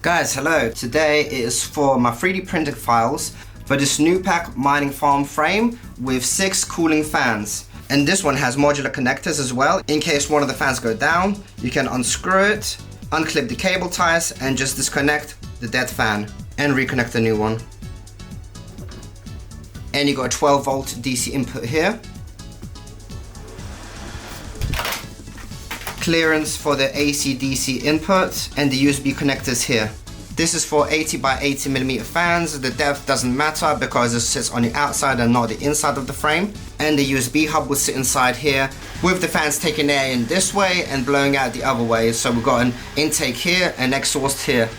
Guys, hello. Today is for my 3D printed files for this Newpac mining farm frame with 6 cooling fans. And this one has modular connectors as well. In case one of the fans go down, you can unscrew it, unclip the cable ties and just disconnect the dead fan and reconnect the new one. And you got a 12 volt DC input here. Clearance for the AC/DC input and the USB connectors here. This is for 80 by 80 millimeter fans. The depth doesn't matter because it sits on the outside and not the inside of the frame. And the USB hub will sit inside here with the fans taking air in this way and blowing out the other way. So we've got an intake here and exhaust here.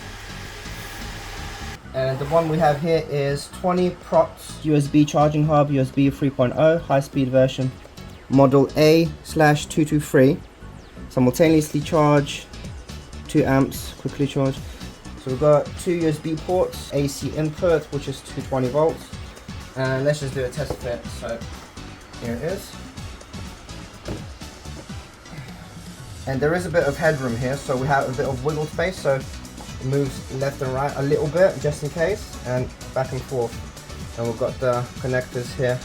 And the one we have here is 20 prots USB charging hub, USB 3.0 high speed version, model A/223. Simultaneously charge, 2 amps, quickly charge. So we've got 2 USB ports, AC input, which is 220 volts. And let's just do a test fit. So here it is. And there is a bit of headroom here, so we have a bit of wiggle space. So it moves left and right a little bit, just in case, and back and forth. And we've got the connectors here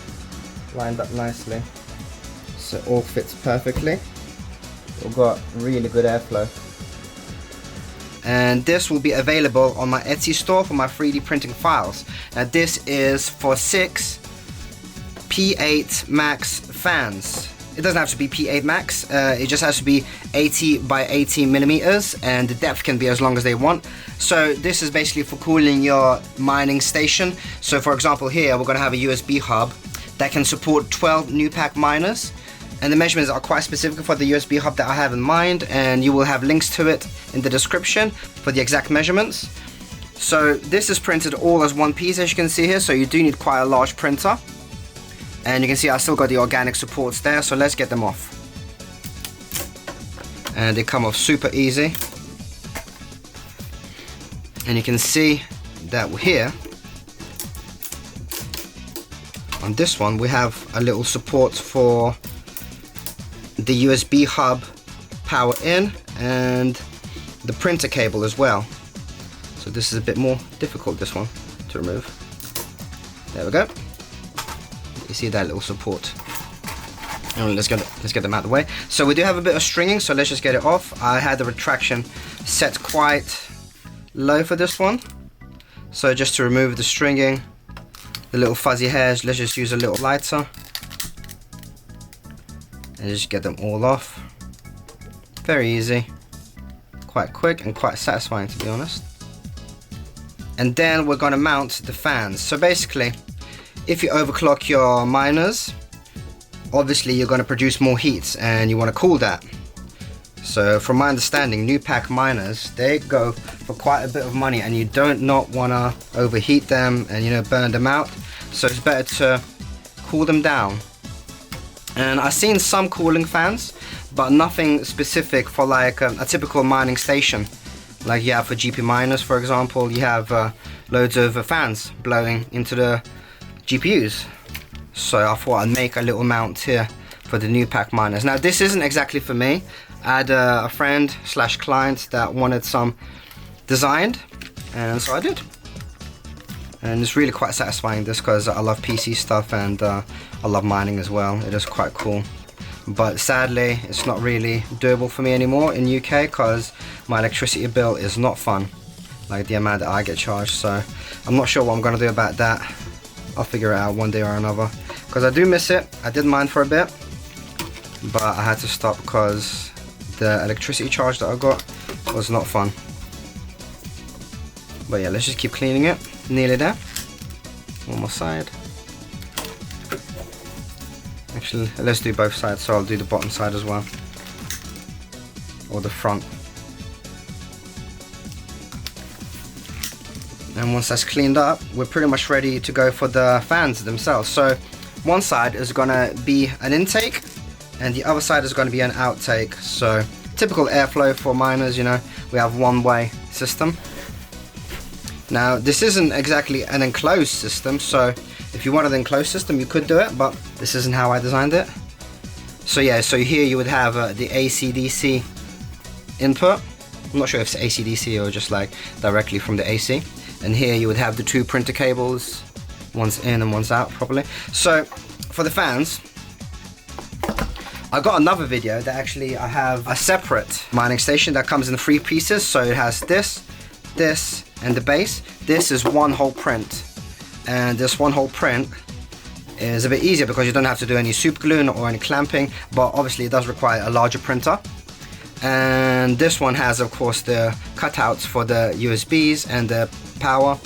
lined up nicely. So it all fits perfectly. We've got really good airflow. And this will be available on my Etsy store for my 3D printing files. Now this is for 6 P8 Max fans. It doesn't have to be P8 Max, it just has to be 80 by 80 millimeters, and the depth can be as long as they want. So this is basically for cooling your mining station. So for example here we're going to have a USB hub that can support 12 Newpac miners. And the measurements are quite specific for the USB hub that I have in mind, and you will have links to it in the description for the exact measurements. So this is printed all as one piece, as you can see here, so you do need quite a large printer. And you can see I still got the organic supports there, so let's get them off. And they come off super easy. And you can see that here, on this one, we have a little support for the USB hub power in and the printer cable as well. So this is a bit more difficult, this one, to remove. There we go. You see that little support. And let's get them out of the way. So we do have a bit of stringing, so let's just get it off. I had the retraction set quite low for this one. So just to remove the stringing, the little fuzzy hairs, let's just use a little lighter. And just get them all off. Very easy, quite quick and quite satisfying, to be honest. And then we're going to mount the fans. So basically, if you overclock your miners, obviously you're going to produce more heat and you want to cool that. So from my understanding, Newpac miners, they go for quite a bit of money, and you don't not want to overheat them and burn them out. So it's better to cool them down. And I've seen some cooling fans, but nothing specific for like a typical mining station. Like you have for GP miners, for example, you have loads of fans blowing into the GPUs. So I thought I'd make a little mount here for the Newpac miners. Now this isn't exactly for me. I had a friend / client that wanted some designed, and so I did. And it's really quite satisfying, this, because I love PC stuff and I love mining as well. It is quite cool. But sadly, it's not really doable for me anymore in UK, because my electricity bill is not fun, like the amount that I get charged. So I'm not sure what I'm going to do about that. I'll figure it out one day or another, because I do miss it. I did mine for a bit, but I had to stop because the electricity charge that I got was not fun. But yeah, let's just keep cleaning it. Nearly there. One more side. Actually, let's do both sides, so I'll do the bottom side as well. Or the front. And once that's cleaned up, we're pretty much ready to go for the fans themselves. So one side is gonna be an intake, and the other side is gonna be an outtake. So typical airflow for miners, we have one-way system. Now this isn't exactly an enclosed system, so if you wanted an enclosed system you could do it, but this isn't how I designed it. So yeah, so here you would have the AC/DC input, I'm not sure if it's AC/DC or just like directly from the AC. And here you would have the two printer cables, one's in and one's out probably. So for the fans, I got another video that actually I have a separate mining station that comes in 3 pieces. So it has this, and the base. This is one whole print, and this one whole print is a bit easier because you don't have to do any super gluing or any clamping, but obviously it does require a larger printer. And this one has, of course, the cutouts for the USBs and the power.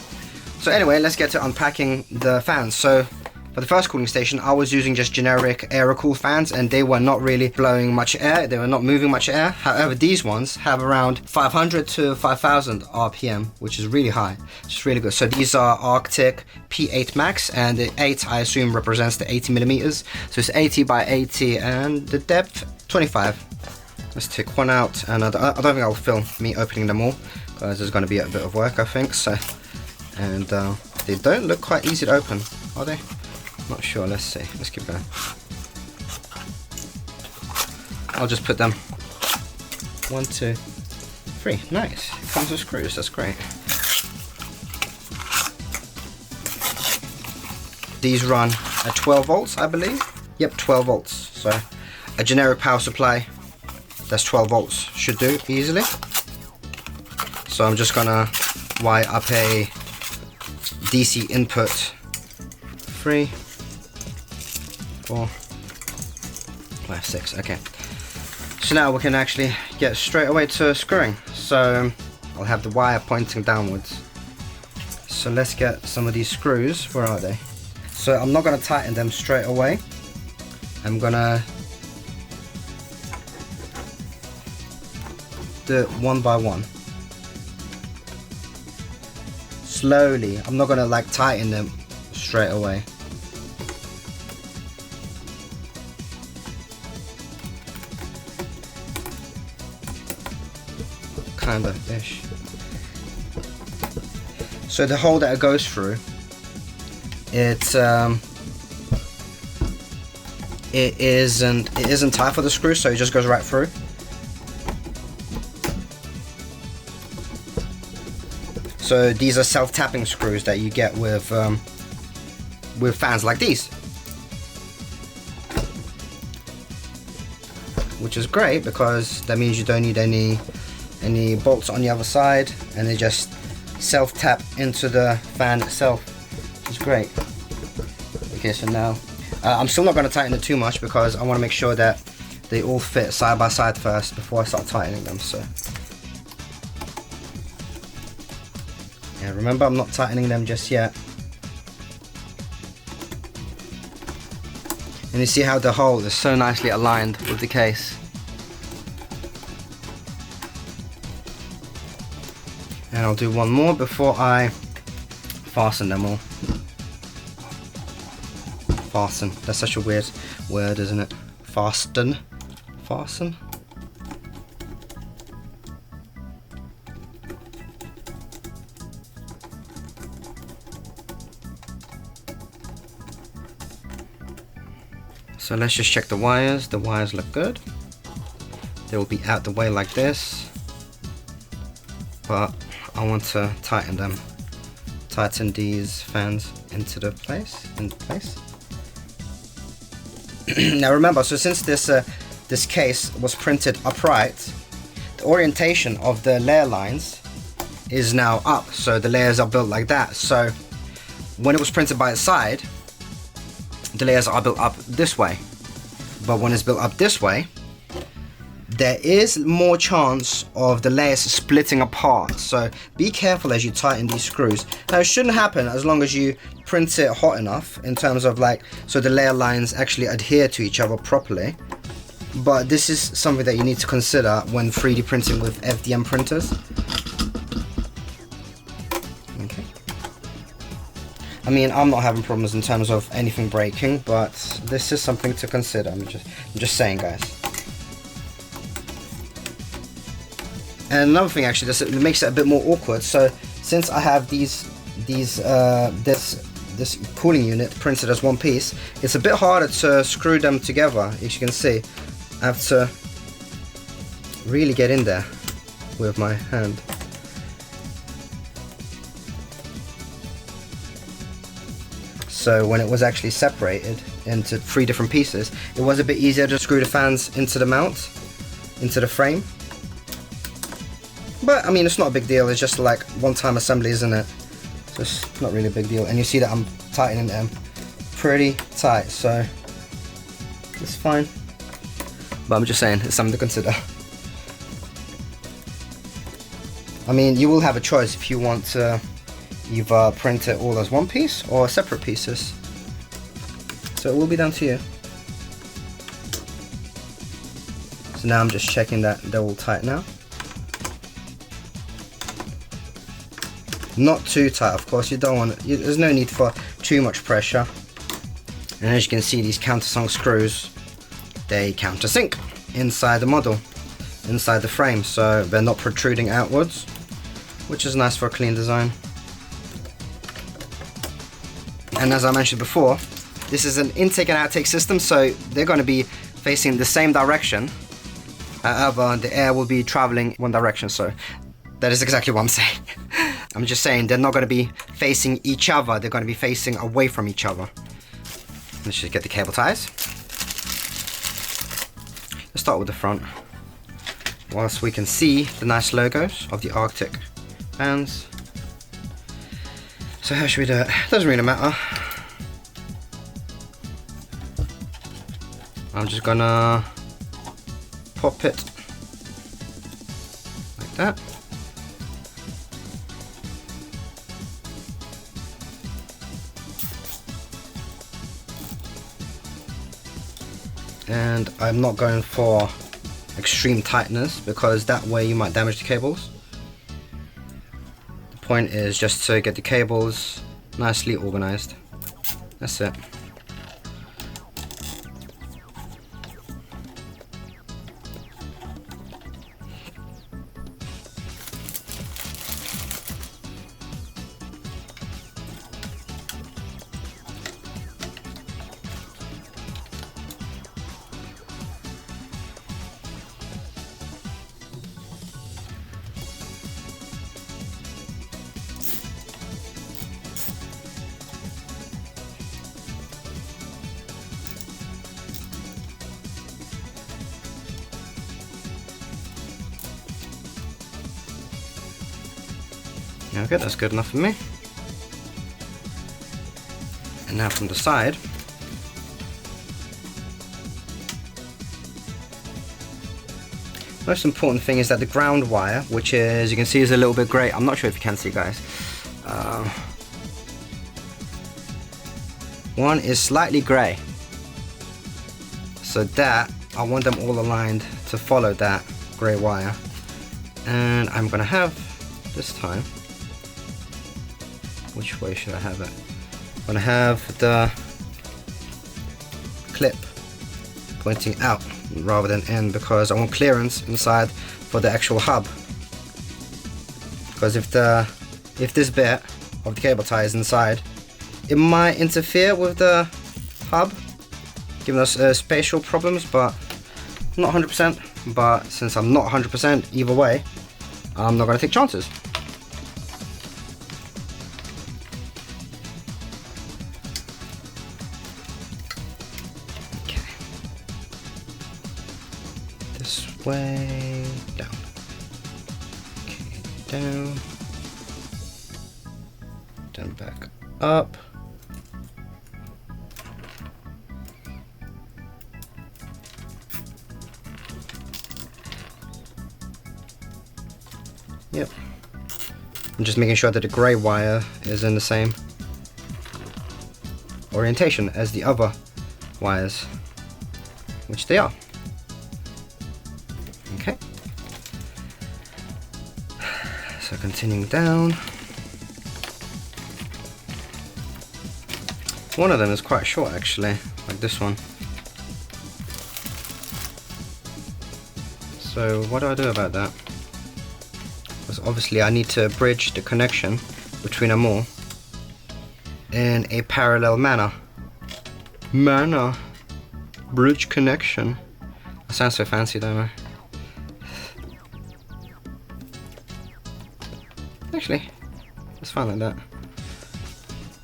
So anyway, let's get to unpacking the fans. So for the first cooling station, I was using just generic air-cooled fans, and they were not really blowing much air. They were not moving much air. However, these ones have around 500 to 5000 RPM, which is really high. It's really good. So these are Arctic P8 Max, and the 8, I assume, represents the 80 millimeters. So it's 80 by 80, and the depth 25. Let's take one out, and I don't think I'll film me opening them all, because there's going to be a bit of work, I think. So, and they don't look quite easy to open, are they? Not sure. Let's see. Let's keep going. I'll just put them 1, 2, 3. Nice. It comes with screws. That's great. These run at 12 volts, I believe. Yep, 12 volts. So a generic power supply that's 12 volts should do easily. So I'm just gonna wire up a DC input. 3, 4, 5, 6. Okay. So now we can actually get straight away to screwing. So I'll have the wire pointing downwards. So let's get some of these screws. Where are they? So I'm not gonna tighten them straight away. I'm gonna do it one by one. Slowly. I'm not gonna like tighten them straight away. Kind of ish. So the hole that it goes through, it isn't tight for the screw, so it just goes right through. So these are self-tapping screws that you get with fans like these, which is great because that means you don't need any bolts on the other side, and they just self-tap into the fan itself, which is great. Okay, so now I'm still not going to tighten it too much because I want to make sure that they all fit side by side first before I start tightening them. So yeah, remember, I'm not tightening them just yet. And you see how the hole is so nicely aligned with the case. And I'll do one more before I fasten them all. Fasten, that's such a weird word, isn't it? Fasten. Fasten. So let's just check the wires. The wires look good. They will be out the way like this, but I want to tighten them. Tighten these fans into place. Now remember, so since this case was printed upright, the orientation of the layer lines is now up. So the layers are built like that. So when it was printed by its side, the layers are built up this way, but when it's built up this way, there is more chance of the layers splitting apart. So be careful as you tighten these screws. Now it shouldn't happen as long as you print it hot enough in terms of like, so the layer lines actually adhere to each other properly. But this is something that you need to consider when 3D printing with FDM printers. Okay. I mean, I'm not having problems in terms of anything breaking, but this is something to consider. I'm just saying, guys. And another thing, actually, it makes it a bit more awkward. So since I have this cooling unit printed as one piece, it's a bit harder to screw them together. As you can see, I have to really get in there with my hand. So when it was actually separated into 3 different pieces, it was a bit easier to screw the fans into the mount, into the frame. But I mean, it's not a big deal, it's just like one-time assembly, isn't it? So it's not really a big deal. And you see that I'm tightening them pretty tight, so it's fine. But I'm just saying, it's something to consider. I mean, you will have a choice if you want to either print it all as one piece or separate pieces. So it will be down to you. So now I'm just checking that they're all tight now. Not too tight, of course. You don't want. There's no need for too much pressure. And as you can see, these countersunk screws, they countersink inside the model, inside the frame, so they're not protruding outwards, which is nice for a clean design. And as I mentioned before, this is an intake and outtake system, so they're going to be facing the same direction. However, the air will be traveling one direction, so that is exactly what I'm saying. I'm just saying they're not going to be facing each other, they're going to be facing away from each other. Let's just get the cable ties. Let's start with the front. Whilst we can see the nice logos of the Arctic fans. So how should we do it? Doesn't really matter. I'm just gonna pop it like that. And I'm not going for extreme tightness because that way you might damage the cables. The point is just to get the cables nicely organized. That's it. Okay, that's good enough for me. And now from the side, most important thing is that the ground wire, which is, you can see, is a little bit grey. I'm not sure if you can see, guys. One is slightly grey, so that I want them all aligned to follow that grey wire. And I'm gonna have this time, which way should I have it? I'm gonna have the clip pointing out rather than in, because I want clearance inside for the actual hub. Because if this bit of the cable tie is inside, it might interfere with the hub, giving us spatial problems, but not 100%. But since I'm not 100% either way, I'm not gonna take chances. This way, down. Okay, down. Then back up. Yep. I'm just making sure that the grey wire is in the same orientation as the other wires, which they are. Okay. So continuing down. One of them is quite short actually, like this one. So what do I do about that? Because obviously I need to bridge the connection between them all in a parallel manner. Bridge connection. That sounds so fancy, don't I? Actually, it's fine like that.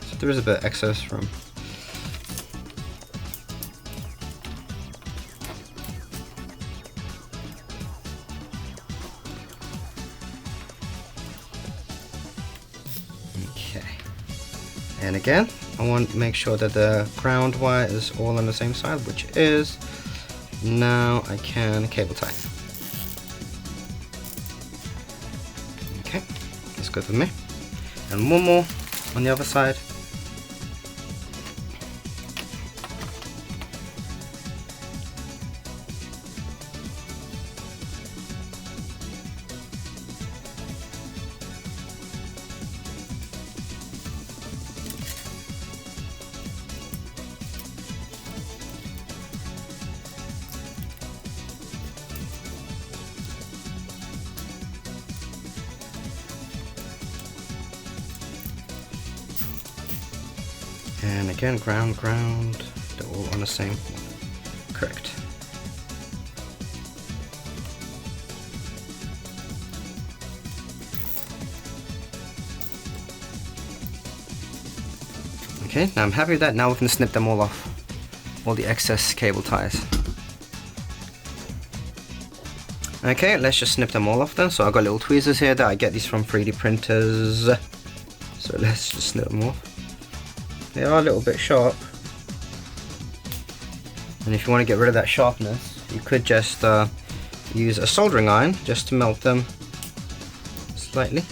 So there is a bit of excess from. Okay. And again, I want to make sure that the ground wire is all on the same side, which it is. Now I can cable tie. Okay, that's good with me. And one more on the other side. And again, ground, they're all on the same one. Correct. Okay, now I'm happy with that. Now we can snip them all off, all the excess cable ties. Okay, let's just snip them all off then. So I've got little tweezers here that I get these from 3D printers. So let's just snip them off. They are a little bit sharp, and if you want to get rid of that sharpness, you could just use a soldering iron just to melt them slightly.